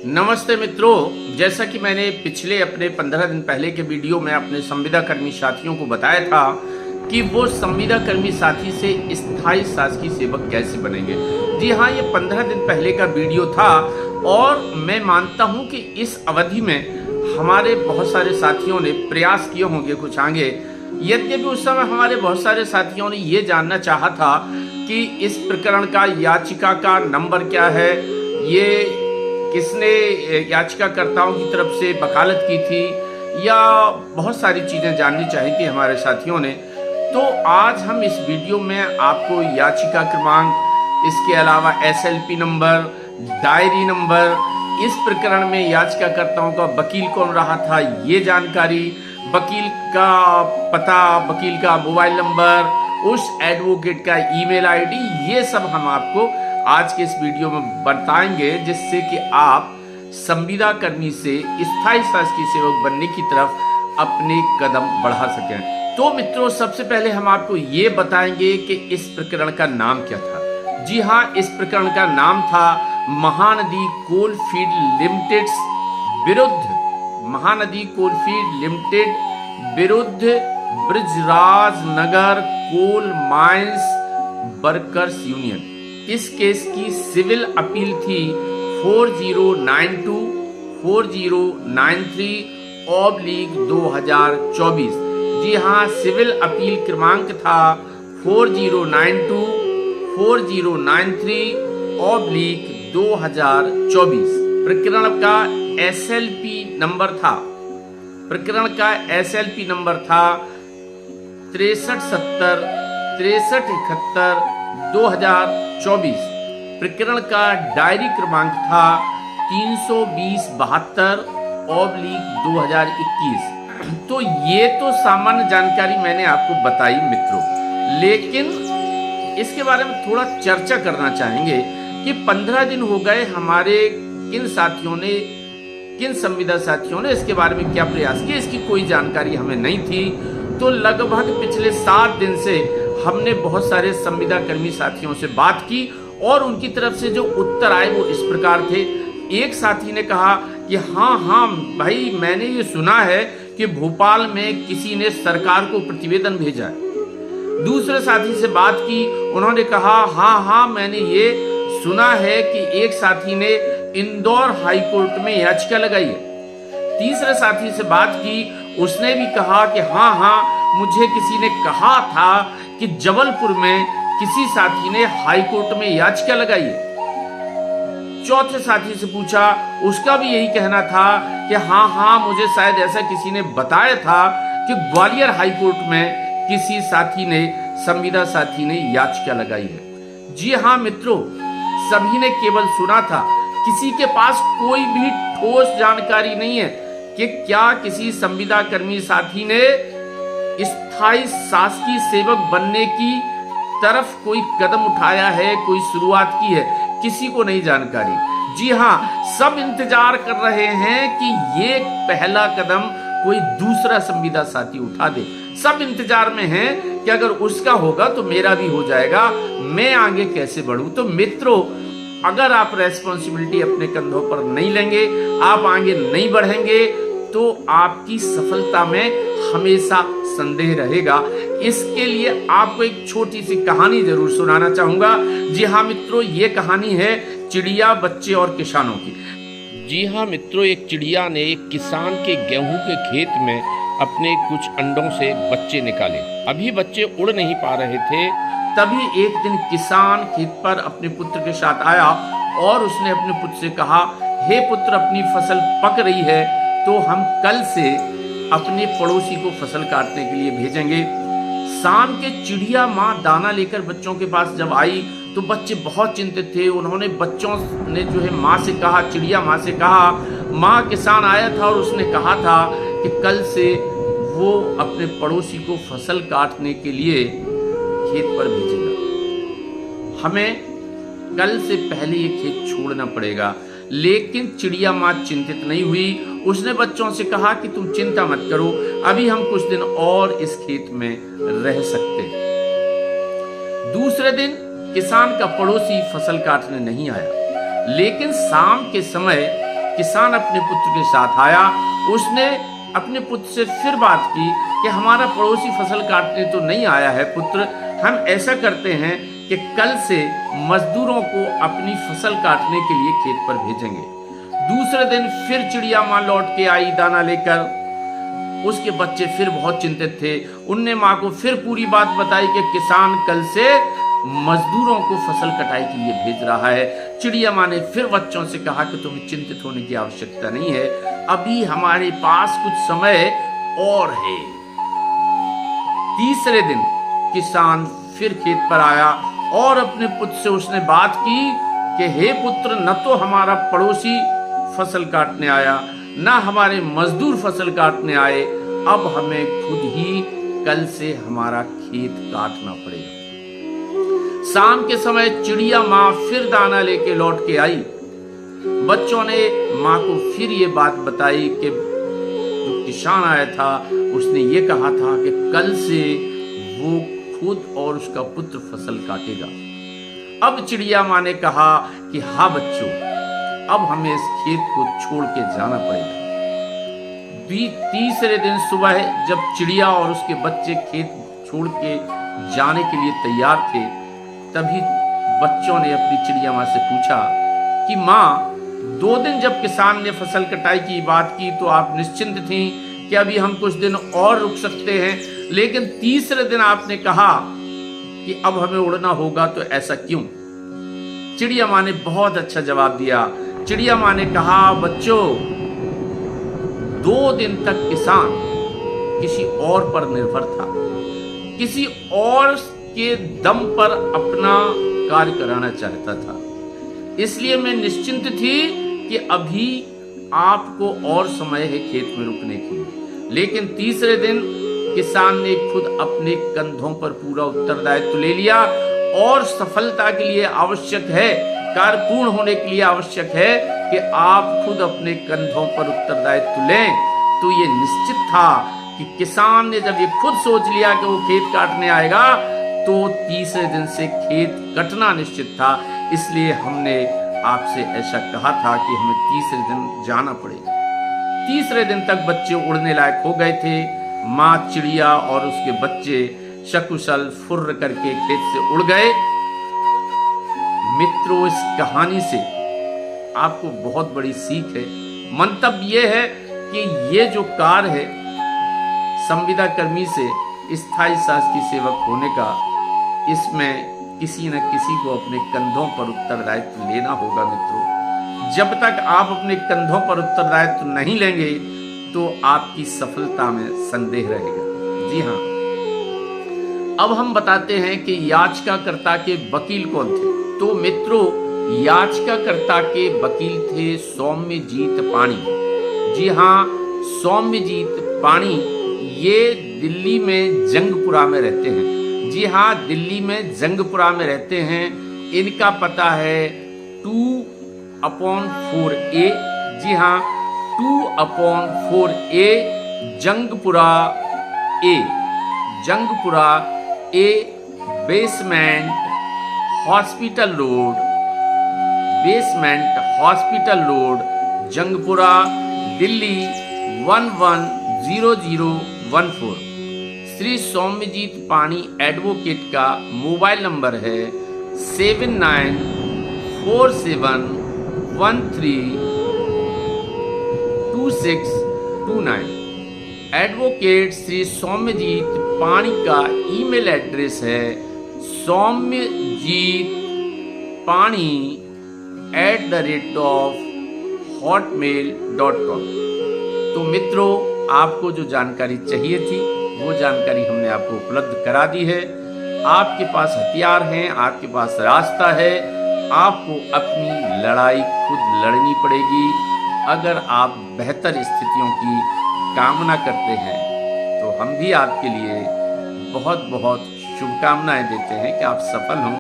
नमस्ते मित्रों, जैसा कि मैंने पिछले अपने 15 दिन पहले के वीडियो में अपने संविदा कर्मी साथियों को बताया था कि वो संविदा कर्मी साथी से स्थायी शासकीय सेवक कैसे बनेंगे। जी हाँ, ये 15 दिन पहले का वीडियो था और मैं मानता हूँ कि इस अवधि में हमारे बहुत सारे साथियों ने प्रयास किए होंगे कुछ आगे। यद्यपि उस समय हमारे बहुत सारे साथियों ने ये जानना चाहा था कि इस प्रकरण का याचिका का नंबर क्या है, ये किसने याचिकाकर्ताओं की तरफ से वकालत की थी, या बहुत सारी चीज़ें जाननी चाहिए थी हमारे साथियों ने। तो आज हम इस वीडियो में आपको याचिका क्रमांक, इसके अलावा SLP नंबर, डायरी नंबर, इस प्रकरण में याचिकाकर्ताओं का वकील कौन रहा था ये जानकारी, वकील का पता, वकील का मोबाइल नंबर, उस एडवोकेट का ईमेल आईडी, ये सब हम आपको आज के इस वीडियो में बताएंगे, जिससे कि आप संविदा कर्मी से स्थायी शासकीय सेवक बनने की तरफ अपने कदम बढ़ा सकें। तो मित्रों, सबसे पहले हम आपको ये बताएंगे कि इस प्रकरण का नाम क्या था। जी हाँ, इस प्रकरण का नाम था महानदी कोलफील्ड लिमिटेड विरुद्ध ब्रिजराज नगर कोल माइंस वर्कर्स यूनियन। इस केस की सिविल अपील थी 4092/4093/2024। जी हाँ, सिविल अपील क्रमांक था 4092/4093/2024। प्रकरण का SLP नंबर था 6370 6371 2024। प्रकरण का डायरी क्रमांक था 320/72/2021। तो ये तो सामान्य जानकारी मैंने आपको बताई मित्रों, लेकिन इसके बारे में थोड़ा चर्चा करना चाहेंगे कि 15 दिन हो गए हमारे किन संविदा साथियों ने इसके बारे में क्या प्रयास किया, इसकी कोई जानकारी हमें नहीं थी। तो लगभग पिछले 7 दिन से हमने बहुत सारे संविदा कर्मी साथियों से बात की और उनकी तरफ से जो उत्तर आए वो इस प्रकार थे। एक साथी ने कहा कि हाँ भाई, मैंने ये सुना है कि भोपाल में किसी ने सरकार को प्रतिवेदन भेजा है। दूसरे साथी से बात की, उन्होंने कहा हाँ, मैंने ये सुना है कि एक साथी ने इंदौर हाई कोर्ट में याचिका लगाई है। तीसरे साथी से बात की, उसने भी कहा कि हाँ, मुझे किसी ने कहा था कि जबलपुर में किसी साथी ने हाई कोर्ट में याचिका लगाई है। चौथे साथी से पूछा, उसका भी यही कहना था कि हाँ, मुझे शायद ऐसा किसी ने बताया था कि ग्वालियर हाई कोर्ट में किसी संविदा साथी ने याचिका लगाई है। जी हाँ मित्रों, सभी ने केवल सुना था, किसी के पास कोई भी ठोस जानकारी नहीं है कि क्या किसी संविदा कर्मी साथी ने स्थायी शासकीय सेवक बनने की तरफ कोई कदम उठाया है, कोई शुरुआत की है, किसी को नहीं जानकारी। जी हाँ, सब इंतजार कर रहे हैं कि ये पहला कदम कोई दूसरा संविदा साथी उठा दे। सब इंतजार में हैं कि अगर उसका होगा तो मेरा भी हो जाएगा, मैं आगे कैसे बढ़ूं। तो मित्रों, अगर आप रेस्पॉन्सिबिलिटी अपने कंधों पर नहीं लेंगे, आप आगे नहीं बढ़ेंगे, तो आपकी सफलता में हमेशा संदेह रहेगा। इसके लिए आपको एक छोटी सी कहानी जरूर सुनाना चाहूंगा। जी हाँ मित्रों, ये कहानी है चिड़िया, बच्चे और किसानों की। जी हाँ मित्रों, एक चिड़िया ने एक किसान के गेहूं के खेत में अपने कुछ अंडों से बच्चे निकाले। अभी बच्चे उड़ नहीं पा रहे थे, तभी एक दिन किसान खेत पर अपने पुत्र के साथ आया और उसने अपने पुत्र से कहा, हे पुत्र, अपनी फसल पक रही है तो हम कल से अपने पड़ोसी को फसल काटने के लिए भेजेंगे। शाम के चिड़िया माँ दाना लेकर बच्चों के पास जब आई तो बच्चे बहुत चिंतित थे। उन्होंने बच्चों ने माँ से कहा, चिड़िया माँ से कहा, माँ, किसान आया था और उसने कहा था कि कल से वो अपने पड़ोसी को फसल काटने के लिए खेत पर भेजेगा, हमें कल से पहले ये खेत छोड़ना पड़ेगा। लेकिन चिड़िया माँ चिंतित नहीं हुई। उसने बच्चों से कहा कि तुम चिंता मत करो, अभी हम कुछ दिन और इस खेत में रह सकते। दूसरे दिन किसान का पड़ोसी फसल काटने नहीं आया, लेकिन शाम के समय किसान अपने पुत्र के साथ आया। उसने अपने पुत्र से फिर बात की कि हमारा पड़ोसी फसल काटने तो नहीं आया है पुत्र, हम ऐसा करते हैं कि कल से मजदूरों को अपनी फसल काटने के लिए खेत पर भेजेंगे। दूसरे दिन फिर चिड़िया माँ लौट के आई दाना लेकर। उसके बच्चे फिर बहुत चिंतित थे। उनने माँ को फिर पूरी बात बताई कि किसान कल से मजदूरों को फसल कटाई के लिए भेज रहा है। चिड़िया माँ ने फिर बच्चों से कहा कि तुम्हें चिंतित होने की आवश्यकता नहीं है, अभी हमारे पास कुछ समय और है। तीसरे दिन किसान फिर खेत पर आया और अपने पुत्र से उसने बात की कि हे पुत्र, न तो हमारा पड़ोसी फसल काटने आया, न हमारे मजदूर फसल काटने आए, अब हमें खुद ही कल से हमारा खेत काटना पड़ेगा। शाम के समय चिड़िया माँ फिर दाना लेके लौट के आई। बच्चों ने माँ को फिर ये बात बताई कि जो किसान आया था उसने ये कहा था कि कल से वो खुद और उसका पुत्र फसल काटेगा। अब चिड़िया माँ ने कहा कि हाँ बच्चों, अब हमें इस खेत को छोड़ के जाना पड़ेगा। तीसरे दिन सुबह जब चिड़िया और उसके बच्चे खेत छोड़ के जाने के लिए तैयार थे, तभी बच्चों ने अपनी चिड़िया माँ से पूछा कि माँ, 2 दिन जब किसान ने फसल कटाई की बात की तो आप निश्चिंत थी कि अभी हम कुछ दिन और रुक सकते हैं, लेकिन तीसरे दिन आपने कहा कि अब हमें उड़ना होगा, तो ऐसा क्यों? चिड़िया माँ ने बहुत अच्छा जवाब दिया। चिड़िया माँ ने कहा, बच्चों, 2 दिन तक किसान किसी और पर निर्भर था, किसी और के दम पर अपना कार्य कराना चाहता था, इसलिए मैं निश्चिंत थी कि अभी आपको और समय है खेत में रुकने के लिए। लेकिन तीसरे दिन किसान ने खुद अपने कंधों पर पूरा उत्तरदायित्व ले लिया और सफलता के लिए आवश्यक है, कार्य पूर्ण होने के लिए आवश्यक है कि आप खुद अपने कंधों पर उत्तरदायित्व लें। तो ये निश्चित था कि किसान ने जब ये खुद सोच लिया कि वो खेत काटने आएगा, तो तीसरे दिन से खेत कटना निश्चित था। इसलिए हमने आपसे ऐसा कहा था कि हमें तीसरे दिन जाना पड़ेगा। तीसरे दिन तक बच्चे उड़ने लायक हो गए थे। माँ चिड़िया और उसके बच्चे सकुशल फुर्र करके खेत से उड़ गए। मित्रों, इस कहानी से आपको बहुत बड़ी सीख है। मंतव्य ये है कि ये जो कार्य है संविदा कर्मी से स्थायी शासकीय सेवक होने का, इसमें किसी न किसी को अपने कंधों पर उत्तरदायित्व लेना होगा। मित्रों, जब तक आप अपने कंधों पर उत्तरदायित्व नहीं लेंगे तो आपकी सफलता में संदेह रहेगा। जी हाँ, अब हम बताते हैं कि याचिकाकर्ता के वकील कौन थे। तो मित्रों, याचिकाकर्ता के वकील थे सौम्यजीत पाणी। जी हाँ, सौम्यजीत पाणी ये दिल्ली में जंगपुरा में रहते हैं। जी हाँ, दिल्ली में जंगपुरा में रहते हैं। इनका पता है 2/4A। जी हाँ, 2/4A Jangpura A basement hospital road, Jangpura, Delhi 110014। Shri Saumyajit Pani advocate का मोबाइल नंबर है 7947132629। एडवोकेट श्री सौम्यजीत पाणी का ईमेल एड्रेस है soumyjeetpani@hotmail.com। तो मित्रों, आपको जो जानकारी चाहिए थी वो जानकारी हमने आपको उपलब्ध करा दी है। आपके पास हथियार हैं, आपके पास रास्ता है। आपको अपनी लड़ाई खुद लड़नी पड़ेगी। अगर आप बेहतर स्थितियों की कामना करते हैं तो हम भी आपके लिए बहुत बहुत शुभकामनाएं देते हैं कि आप सफल हों।